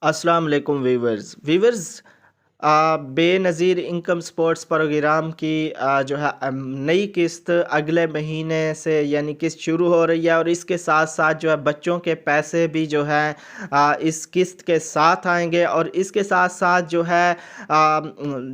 अस्सलाम वालेकुम viewers. Benazir income support programme की जो है नई किस्त अगले महीने से यानी किस्त शुरू हो रही है और इसके साथ साथ जो है बच्चों के पैसे भी जो है इस किस्त के साथ आएंगे और इसके साथ साथ जो है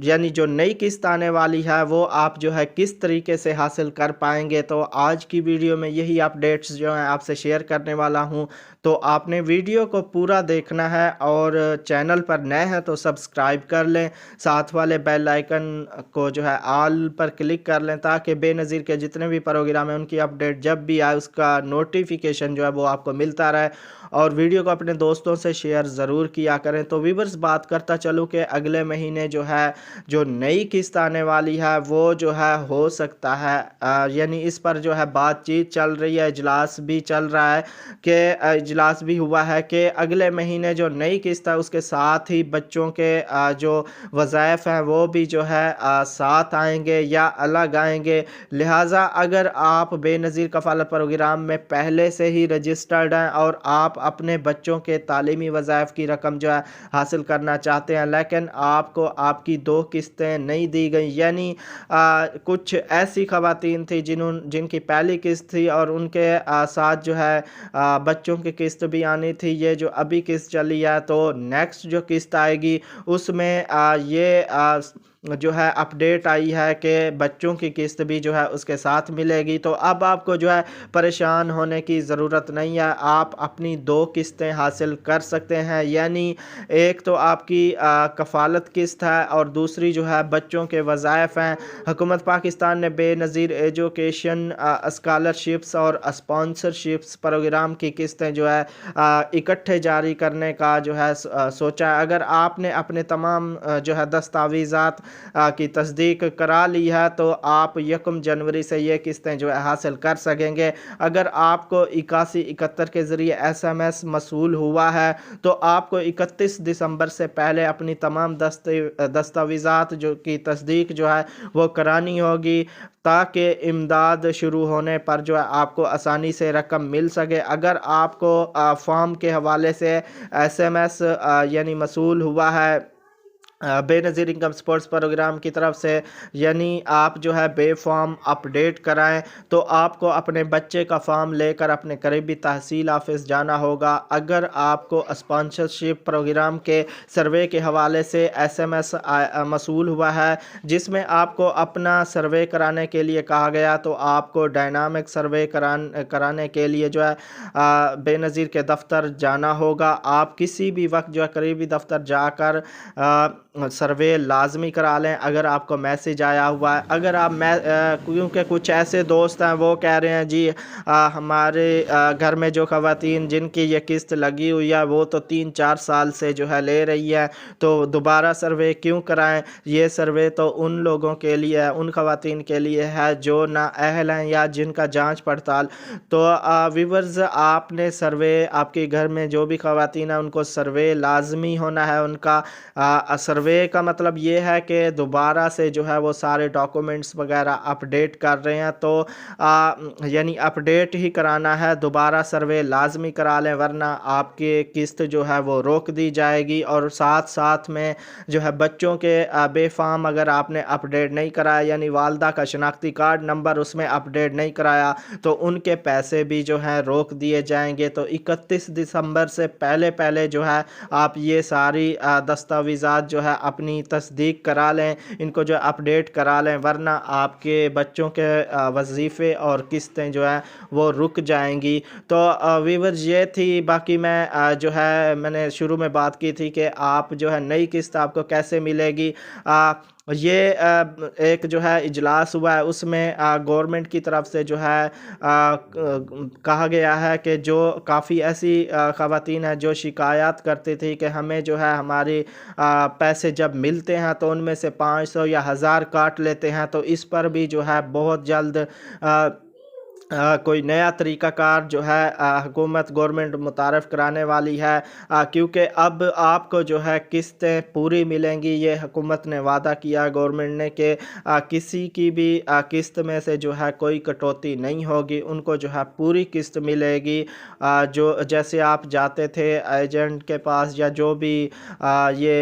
यानी जो नई किस्त आने वाली है वो आप जो है किस तरीके से हासिल कर पाएंगे। तो आज की वीडियो में यही अपडेट्स जो है आपसे शेयर करने वाला हूं। तो आपने वीडियो को पूरा देखना है और चैनल पर नए हैं तो सब्सक्राइब कर लें, साथ वाले बेल आइकन को जो है ऑल पर क्लिक कर लें ताकि बेनज़ीर के जितने भी प्रोग्राम हैं उनकी अपडेट जब भी आए उसका नोटिफिकेशन जो है वो आपको मिलता रहे। और वीडियो को अपने दोस्तों से शेयर ज़रूर किया करें। तो व्यूअर्स, बात करता चलूँ कि अगले महीने जो है जो नई किस्त आने वाली है वो जो है हो सकता है यानी इस पर जो है बातचीत चल रही है, इजलास भी चल रहा है कि इजलास भी हुआ है कि अगले महीने जो नई किस्त है उसके साथ ही बच्चों के जो वज़ाइफ हैं वो भी जो है साथ आएंगे या अलग आएंगे। लिहाजा अगर आप बेनज़ीर कफ़ालत प्रोग्राम में पहले से ही रजिस्टर्ड हैं और आप अपने बच्चों के तालीमी वज़ाइफ की रकम जो है हासिल करना चाहते हैं लेकिन आपको आपकी 2 किस्तें नहीं दी गई, यानी कुछ ऐसी ख़वातीन थी जिनकी पहली किस्त थी और उनके साथ जो है बच्चों की किस्त भी आनी थी। ये जो अभी किस्त चली है तो नेक्स्ट जो किस्त आएगी उसमें जो है अपडेट आई है कि बच्चों की किस्त भी जो है उसके साथ मिलेगी। तो अब आपको जो है परेशान होने की ज़रूरत नहीं है, आप अपनी 2 किस्तें हासिल कर सकते हैं। यानी एक तो आपकी कफ़ालत किस्त है और दूसरी जो है बच्चों के वज़ाइफ हैं। हुकूमत पाकिस्तान ने बेनज़ीर एजुकेशन स्कॉलरशिप्स और स्पॉन्सरशिप्स प्रोग्राम की किस्तें जो है इकट्ठे जारी करने का जो है सोचा है। अगर आपने अपने तमाम जो है दस्तावेज़ात की तस्दीक करा ली है तो आप 1 जनवरी से ये किस्तें जो है हासिल कर सकेंगे। अगर आपको 8171 के ज़रिए SMS मसूल हुआ है तो आपको 31 दिसंबर से पहले अपनी तमाम दस्तावेज़ात जो की तस्दीक जो है वो करानी होगी ताकि इमदाद शुरू होने पर जो है आपको आसानी से रकम मिल सके। अगर आपको फॉर्म के हवाले से SMS यानी मसूल हुआ है बेनज़ीर इनकम स्पोर्ट्स प्रोग्राम की तरफ से, यानी आप जो है बे फॉर्म अपडेट कराएं तो आपको अपने बच्चे का फॉर्म लेकर अपने करीबी तहसील ऑफिस जाना होगा। अगर आपको स्पॉन्सरशिप प्रोग्राम के सर्वे के हवाले से SMS मसूल हुआ है जिसमें आपको अपना सर्वे कराने के लिए कहा गया तो आपको डायनामिक सर्वे कराने के लिए जो है बेनज़ीर के दफ्तर जाना होगा। आप किसी भी वक्त जो है करीबी दफ्तर जाकर सर्वे लाजमी करा लें अगर आपको मैसेज आया हुआ है। अगर आप क्योंकि कुछ ऐसे दोस्त हैं वो कह रहे हैं जी हमारे घर में जो ख़वातीन जिनकी ये किस्त लगी हुई है वो तो 3-4 साल से जो है ले रही है तो दोबारा सर्वे क्यों कराएं। ये सर्वे तो उन लोगों के लिए है, उन ख़वातीन के लिए है जो ना अहल हैं या जिनका जांच पड़ताल। तो व्यूअर्स, आपने सर्वे आपके घर में जो भी ख़वातीन हैं उनको सर्वे लाजमी होना है। उनका सर्वे का मतलब ये है कि दोबारा से जो है वो सारे डॉक्यूमेंट्स वगैरह अपडेट कर रहे हैं तो यानी अपडेट ही कराना है, दोबारा सर्वे लाजमी करा लें वरना आपकी किस्त जो है वो रोक दी जाएगी। और साथ साथ में जो है बच्चों के बेफाम अगर आपने अपडेट नहीं कराया यानी वालदा का शनाख्ती कार्ड नंबर उसमें अपडेट नहीं कराया तो उनके पैसे भी जो है रोक दिए जाएंगे। तो 31 दिसंबर से पहले पहले जो है आप ये सारी दस्तावेज़ात जो है अपनी तस्दीक करा लें, इनको जो अपडेट करा लें वरना आपके बच्चों के वजीफ़े और किस्तें जो है वो रुक जाएंगी। तो व्यूअर्स, ये थी। बाकी मैं जो है मैंने शुरू में बात की थी कि आप जो है नई किस्त आपको कैसे मिलेगी। ये एक जो है इजलास हुआ है उसमें गवर्नमेंट की तरफ से जो है कहा गया है कि जो काफ़ी ऐसी ख़वातीन हैं जो शिकायत करती थी कि हमें जो है हमारे पैसे जब मिलते हैं तो उनमें से 500 या 1000 काट लेते हैं, तो इस पर भी जो है बहुत जल्द कोई नया तरीक़ाकार जो है हुकूमत गवर्नमेंट मुतारफ़ कराने वाली है, क्योंकि अब आपको जो है किस्तें पूरी मिलेंगी। ये हुकूमत ने वादा किया गवर्नमेंट ने कि किसी की भी किस्त में से जो है कोई कटौती नहीं होगी, उनको जो है पूरी किस्त मिलेगी। जो जैसे आप जाते थे एजेंट के पास या जो भी ये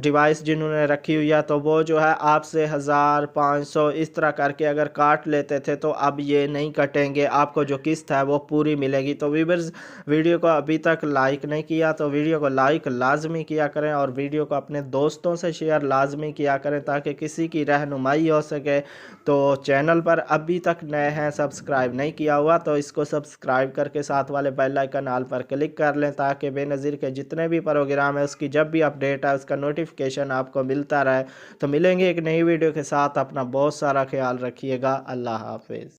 डिवाइस जिन्होंने रखी हुई है, तो वो जो है आपसे 1500 इस तरह करके अगर काट लेते थे, तो अब ये नहीं कटेंगे, आपको जो किस्त है वो पूरी मिलेगी। तो व्यूअर्स, वीडियो को अभी तक लाइक नहीं किया तो वीडियो को लाइक लाजमी किया करें और वीडियो को अपने दोस्तों से शेयर लाजमी किया करें ताकि किसी की रहनुमाई हो सके। तो चैनल पर अभी तक नए हैं, सब्सक्राइब नहीं किया हुआ तो इसको सब्सक्राइब करके साथ वाले बेल आइकन ऑल पर क्लिक कर लें ताकि बेनज़ीर के जितने भी प्रोग्राम है उसकी जब भी अपडेट है उसका नोटिफिकेशन आपको मिलता रहे। तो मिलेंगे एक नई वीडियो के साथ, अपना बहुत सारा ख्याल रखिएगा। अल्लाह हाफिज़।